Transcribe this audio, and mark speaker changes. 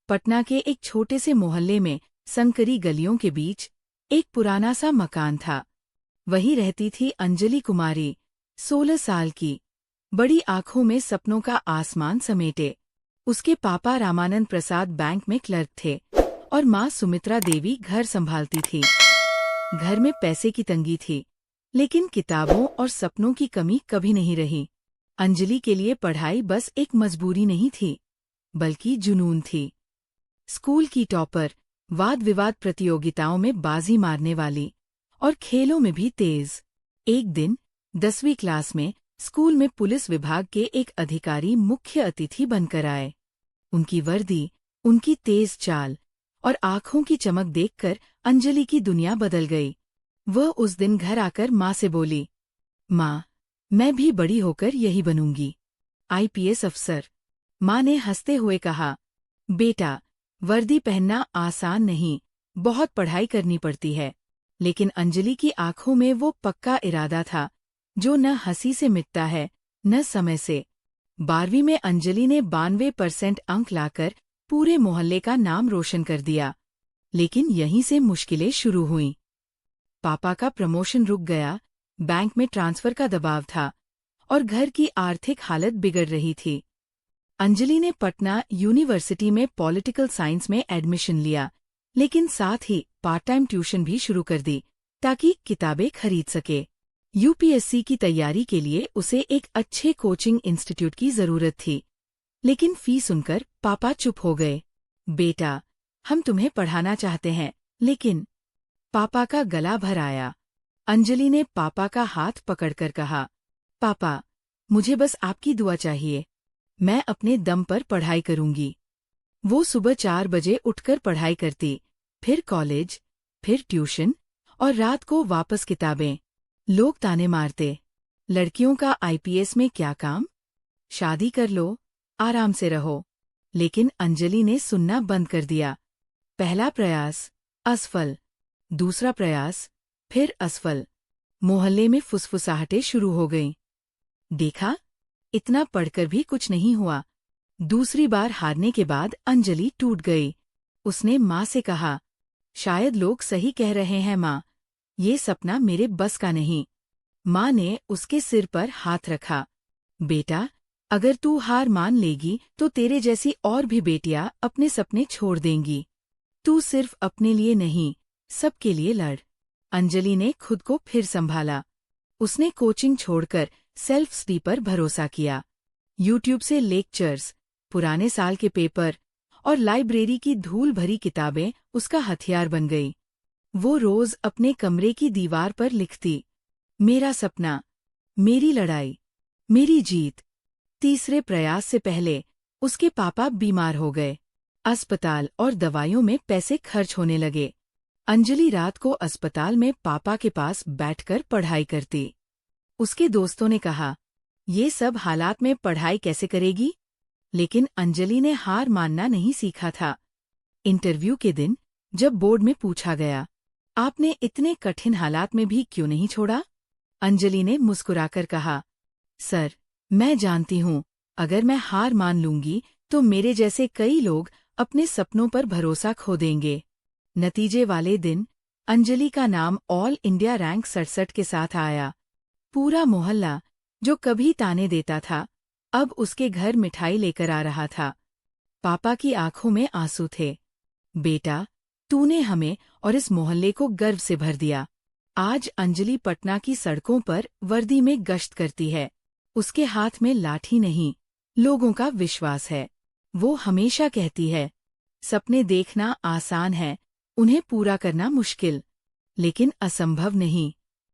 Speaker 1: पटना के एक छोटे से मोहल्ले में संकरी गलियों के बीच एक पुराना सा मकान था। वहीं रहती थी अंजलि कुमारी, 16 साल की, बड़ी आंखों में सपनों का आसमान समेटे। उसके पापा रामानंद प्रसाद बैंक में क्लर्क थे और माँ सुमित्रा देवी घर संभालती थी। घर में पैसे की तंगी थी, लेकिन किताबों और सपनों की कमी कभी नहीं रही। अंजलि के लिए पढ़ाई बस एक मजबूरी नहीं थी, बल्कि जुनून थी। स्कूल की टॉपर, वाद विवाद प्रतियोगिताओं में बाजी मारने वाली और खेलों में भी तेज। एक दिन 10वीं क्लास में स्कूल में पुलिस विभाग के एक अधिकारी मुख्य अतिथि बनकर आए। उनकी वर्दी, उनकी तेज चाल और आंखों की चमक देखकर अंजलि की दुनिया बदल गई। वह उस दिन घर आकर माँ से बोली, माँ, मैं भी बड़ी होकर यही बनूंगी, IPS अफसर। माँ ने हंसते हुए कहा, बेटा, वर्दी पहनना आसान नहीं, बहुत पढ़ाई करनी पड़ती है। लेकिन अंजलि की आंखों में वो पक्का इरादा था, जो न हंसी से मिटता है, न समय से। 12वीं में अंजलि ने 92% अंक लाकर पूरे मोहल्ले का नाम रोशन कर दिया। लेकिन यहीं से मुश्किलें शुरू हुईं। पापा का प्रमोशन रुक गया, बैंक में ट्रांसफर का दबाव था और घर की आर्थिक हालत बिगड़ रही थी। अंजलि ने पटना यूनिवर्सिटी में पॉलिटिकल साइंस में एडमिशन लिया, लेकिन साथ ही पार्ट टाइम ट्यूशन भी शुरू कर दी, ताकि किताबें खरीद सके। UPSC की तैयारी के लिए उसे एक अच्छे कोचिंग इंस्टीट्यूट की जरूरत थी, लेकिन फीस सुनकर पापा चुप हो गए। बेटा, हम तुम्हें पढ़ाना चाहते हैं, लेकिन... पापा का गला भर आया। अंजलि ने पापा का हाथ पकड़कर कहा, पापा, मुझे बस आपकी दुआ चाहिए, मैं अपने दम पर पढ़ाई करूंगी। वो सुबह 4 बजे उठकर पढ़ाई करती, फिर कॉलेज, फिर ट्यूशन और रात को वापस किताबें। लोग ताने मारते, लड़कियों का IPS में क्या काम, शादी कर लो, आराम से रहो। लेकिन अंजलि ने सुनना बंद कर दिया। पहला प्रयास असफल, दूसरा प्रयास, फिर असफल। मोहल्ले में फुसफुसाहटें शुरू हो गईं। देखा, इतना पढ़कर भी कुछ नहीं हुआ। दूसरी बार हारने के बाद अंजलि टूट गई। उसने माँ से कहा, शायद लोग सही कह रहे हैं माँ, ये सपना मेरे बस का नहीं। माँ ने उसके सिर पर हाथ रखा। बेटा, अगर तू हार मान लेगी तो तेरे जैसी और भी बेटियां अपने सपने छोड़ देंगी। तू सिर्फ अपने लिए नहीं, सबके लिए लड़। अंजलि ने खुद को फिर संभाला। उसने कोचिंग छोड़कर सेल्फ स्टडी पर भरोसा किया। YouTube से लेक्चर्स, पुराने साल के पेपर और लाइब्रेरी की धूल भरी किताबें उसका हथियार बन गई। वो रोज अपने कमरे की दीवार पर लिखती, मेरा सपना, मेरी लड़ाई, मेरी जीत। तीसरे प्रयास से पहले उसके पापा बीमार हो गए। अस्पताल और दवाइयों में पैसे खर्च होने लगे। अंजलि रात को अस्पताल में पापा के पास बैठकर पढ़ाई करती। उसके दोस्तों ने कहा, ये सब हालात में पढ़ाई कैसे करेगी? लेकिन अंजलि ने हार मानना नहीं सीखा था। इंटरव्यू के दिन जब बोर्ड में पूछा गया, आपने इतने कठिन हालात में भी क्यों नहीं छोड़ा? अंजलि ने मुस्कुराकर कहा, सर, मैं जानती हूँ, अगर मैं हार मान लूंगी तो मेरे जैसे कई लोग अपने सपनों पर भरोसा खो देंगे। नतीजे वाले दिन अंजलि का नाम ऑल इंडिया रैंक 67 के साथ आया। पूरा मोहल्ला, जो कभी ताने देता था, अब उसके घर मिठाई लेकर आ रहा था। पापा की आंखों में आंसू थे। बेटा, तूने हमें और इस मोहल्ले को गर्व से भर दिया। आज अंजलि पटना की सड़कों पर वर्दी में गश्त करती है। उसके हाथ में लाठी नहीं, लोगों का विश्वास है। वो हमेशा कहती है, सपने देखना आसान है, उन्हें पूरा करना मुश्किल, लेकिन असंभव नहीं।